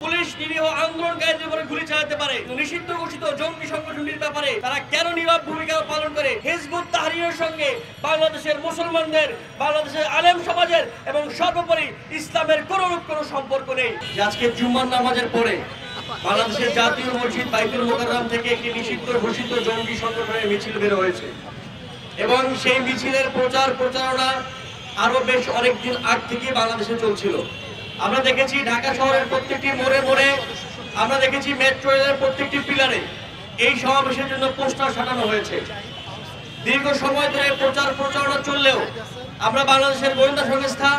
Police নিরীহ আন্দোলনকারীদের উপরে গুলি চালাতে পারে, নিষিদ্ধ ঘোষিত জঙ্গি সংগঠনটির ব্যাপারে তারা কেন নীরব ভূমিকা পালন করে হিজবুত তাহরীরের সঙ্গে বাংলাদেশের মুসলমানদের, বাংলাদেশের আলেম সমাজের এবং সর্বোপরি ইসলামের কোনো সম্পর্ক নেই। আজকে জুম্মার নামাজের পরে বাংলাদেশের জাতীয় মসজিদ বাইতুল মোকাররম থেকে একটি নিষিদ্ধ ঘোষিত জঙ্গি সংগঠনের মিছিল বের হয়েছে এবং সেই মিছিলের প্রচারণা আরো বেশ অনেকদিন আগ থেকে বাংলাদেশে চলছিল। আমরা দেখেছি ঢাকা শহরের প্রত্যেকটি মোড়ে মোড়ে, আমরা দেখেছি মেট্রো রেলের প্রত্যেকটি পিলারে এই সমাবেশের জন্য পোস্টার সাটানো হয়েছে। দীর্ঘ সময় ধরে প্রচারণা চললেও আমরা বাংলাদেশের গোয়েন্দা সংস্থা,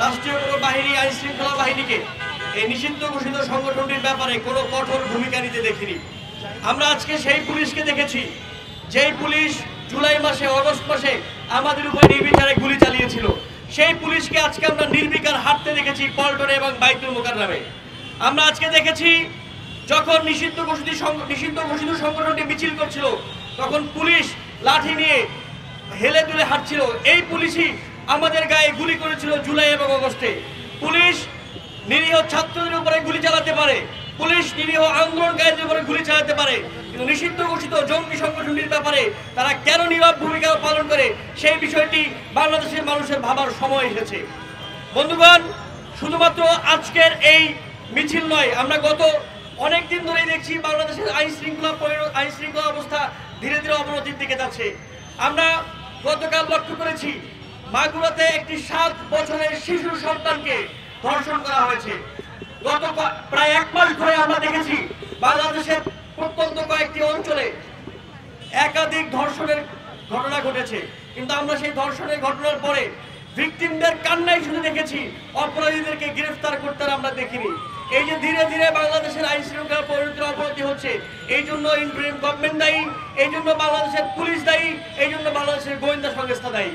রাষ্ট্রীয় কোনো বাহিনী, আইন শৃঙ্খলা বাহিনীকে এই নিষিদ্ধ ঘোষিত সংগঠনটির ব্যাপারে কোনো কঠোর ভূমিকা নিতে দেখিনি। আমরা আজকে সেই পুলিশকে দেখেছি যেই পুলিশ জুলাই মাসে, অগস্ট মাসে আমাদের উপরে নির্বিচারে গুলি চালিয়েছিল। সেই পুলিশকে আজকে আমরা নির্বিকার হাঁটতে দেখেছি পল্টনে এবং বাইতুল মোকাররমে। আমরা আজকে দেখেছি যখন নিষিদ্ধ ঘোষিত সংগঠনটি মিছিল করছিল তখন পুলিশ লাঠি নিয়ে হেলে দুলে হাঁটছিল। এই পুলিশই আমাদের গায়ে গুলি করেছিল জুলাই এবং অগস্টে। পুলিশ নিরীহ ছাত্রদের উপরে গুলি চালাতে পারে, পুলিশ নিরীহ আন্দোলনকারীদের উপরে গুলি চালাতে পারে, কিন্তু নিষিদ্ধ ঘোষিত জঙ্গি সংগঠনটির ব্যাপারে তারা কেন নীরব ভূমিকা পালন করে সেই বিষয়টি বাংলাদেশের মানুষের ভাবার সময় এসেছে। বন্ধুগণ, শুধুমাত্র আজকের এই মিছিল নয়, আমরা গত অনেকদিন ধরেই দেখছি বাংলাদেশের আইন শৃঙ্খলা অবস্থা ধীরে ধীরে অবনতির দিকে যাচ্ছে। আমরা গতকাল লক্ষ্য করেছি মাগুরাতে একটি 7 বছরের শিশু সন্তানকে ধর্ষণ করা হয়েছে। গত প্রায় 1 মাস ধরে আমরা দেখেছি বাংলাদেশের প্রত্যন্ত কয়েকটি অঞ্চলে একাধিক ধর্ষণের ঘটনা ঘটেছে, কিন্তু আমরা সেই ধর্ষণের ঘটনার পরে ভিকটিমদের কান্নাই শুধু দেখেছি, অপরাধীদেরকে গ্রেফতার করতে আমরা দেখিনি। এই যে ধীরে ধীরে বাংলাদেশের আইন শৃঙ্খলা পরিস্থিতির অবনতি হচ্ছে, এই জন্য ইন্টারিম গভর্নমেন্ট দায়ী, এই জন্য বাংলাদেশের পুলিশ দায়ী, এই জন্য বাংলাদেশের গোয়েন্দা সংস্থা দায়ী।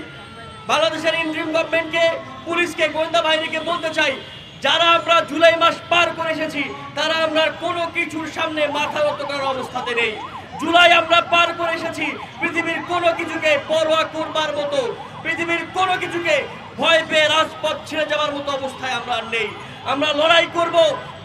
বাংলাদেশের ইন্টারিম গভর্নমেন্টকে, পুলিশকে, গোয়েন্দা বাহিনীকে বলতে চাই, যারা আমরা জুলাই মাস পার করে এসেছি তারা আমরা কোনো কিছুর সামনে মাথা নত করার অবস্থাতে নেই। জুলাই আমরা পার করে এসেছি পৃথিবীর কোনো কিছুকে পরোয়া করবার মতো, পৃথিবীর কোনো কিছুকে ভয় পেয়ে রাজপথ ছেড়ে যাওয়ার মতো অবস্থায় আমরা নেই। আমরা লড়াই করব।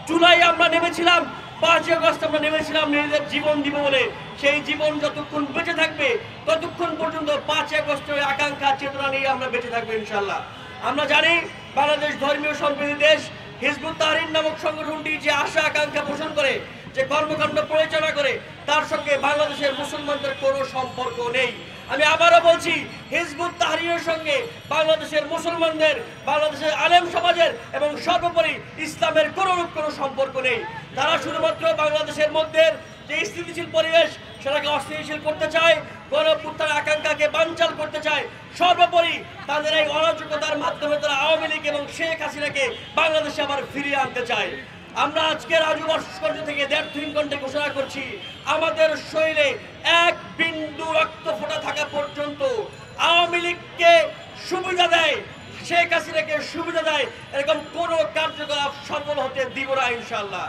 জুলাই আমরা নেমেছিলাম, 5 আগস্ট আমরা নেমেছিলাম নিজেদের জীবন দিব বলে। সেই জীবন যতক্ষণ বেঁচে থাকবে ততক্ষণ পর্যন্ত 5 আগস্টের আকাঙ্ক্ষা চেতনা নিয়ে আমরা বেঁচে থাকবো ইনশাআল্লাহ। আমরা জানি বাংলাদেশ ধর্মীয় সম্প্রীতির দেশ। হিজবুত তাহরীর নামক সংগঠনটি যে আশা আকাঙ্ক্ষা পোষণ করে, যে কর্মকাণ্ড পরিচালনা করে, তার সঙ্গে বাংলাদেশের মুসলমানদের কোনো সম্পর্ক নেই। আমি আবারও বলছি, হিজবুত তাহরীরের সঙ্গে বাংলাদেশের মুসলমানদের, বাংলাদেশের আলেম সমাজের এবং সর্বোপরি ইসলামের কোনো সম্পর্ক নেই। তারা শুধুমাত্র বাংলাদেশের মধ্যে যে স্থিতিশীল পরিবেশ সেটাকে অস্থিতিশীল করতে চায়, গণঅভ্যুত্থানের আকাঙ্ক্ষাকে বানচাল করতে চায়। সর্বোপরি তাদের এই অরাজকতার মাধ্যমে তারা আওয়ামী লীগ এবং শেখ হাসিনাকে বাংলাদেশে আবার ফিরিয়ে আনতে চায়। আমরা আজকে রাজু ভাস্কর্য থেকে 1.5-3 ঘন্টা ঘোষণা করছি, আমাদের শরীরে 1 বিন্দু রক্ত ফোঁটা থাকা পর্যন্ত আওয়ামী লীগকে সুবিধা দেয়, শেখ হাসিনাকে সুবিধা দেয়, এরকম কোনো কার্যকলাপ সফল হতে দিব না ইনশাআল্লাহ।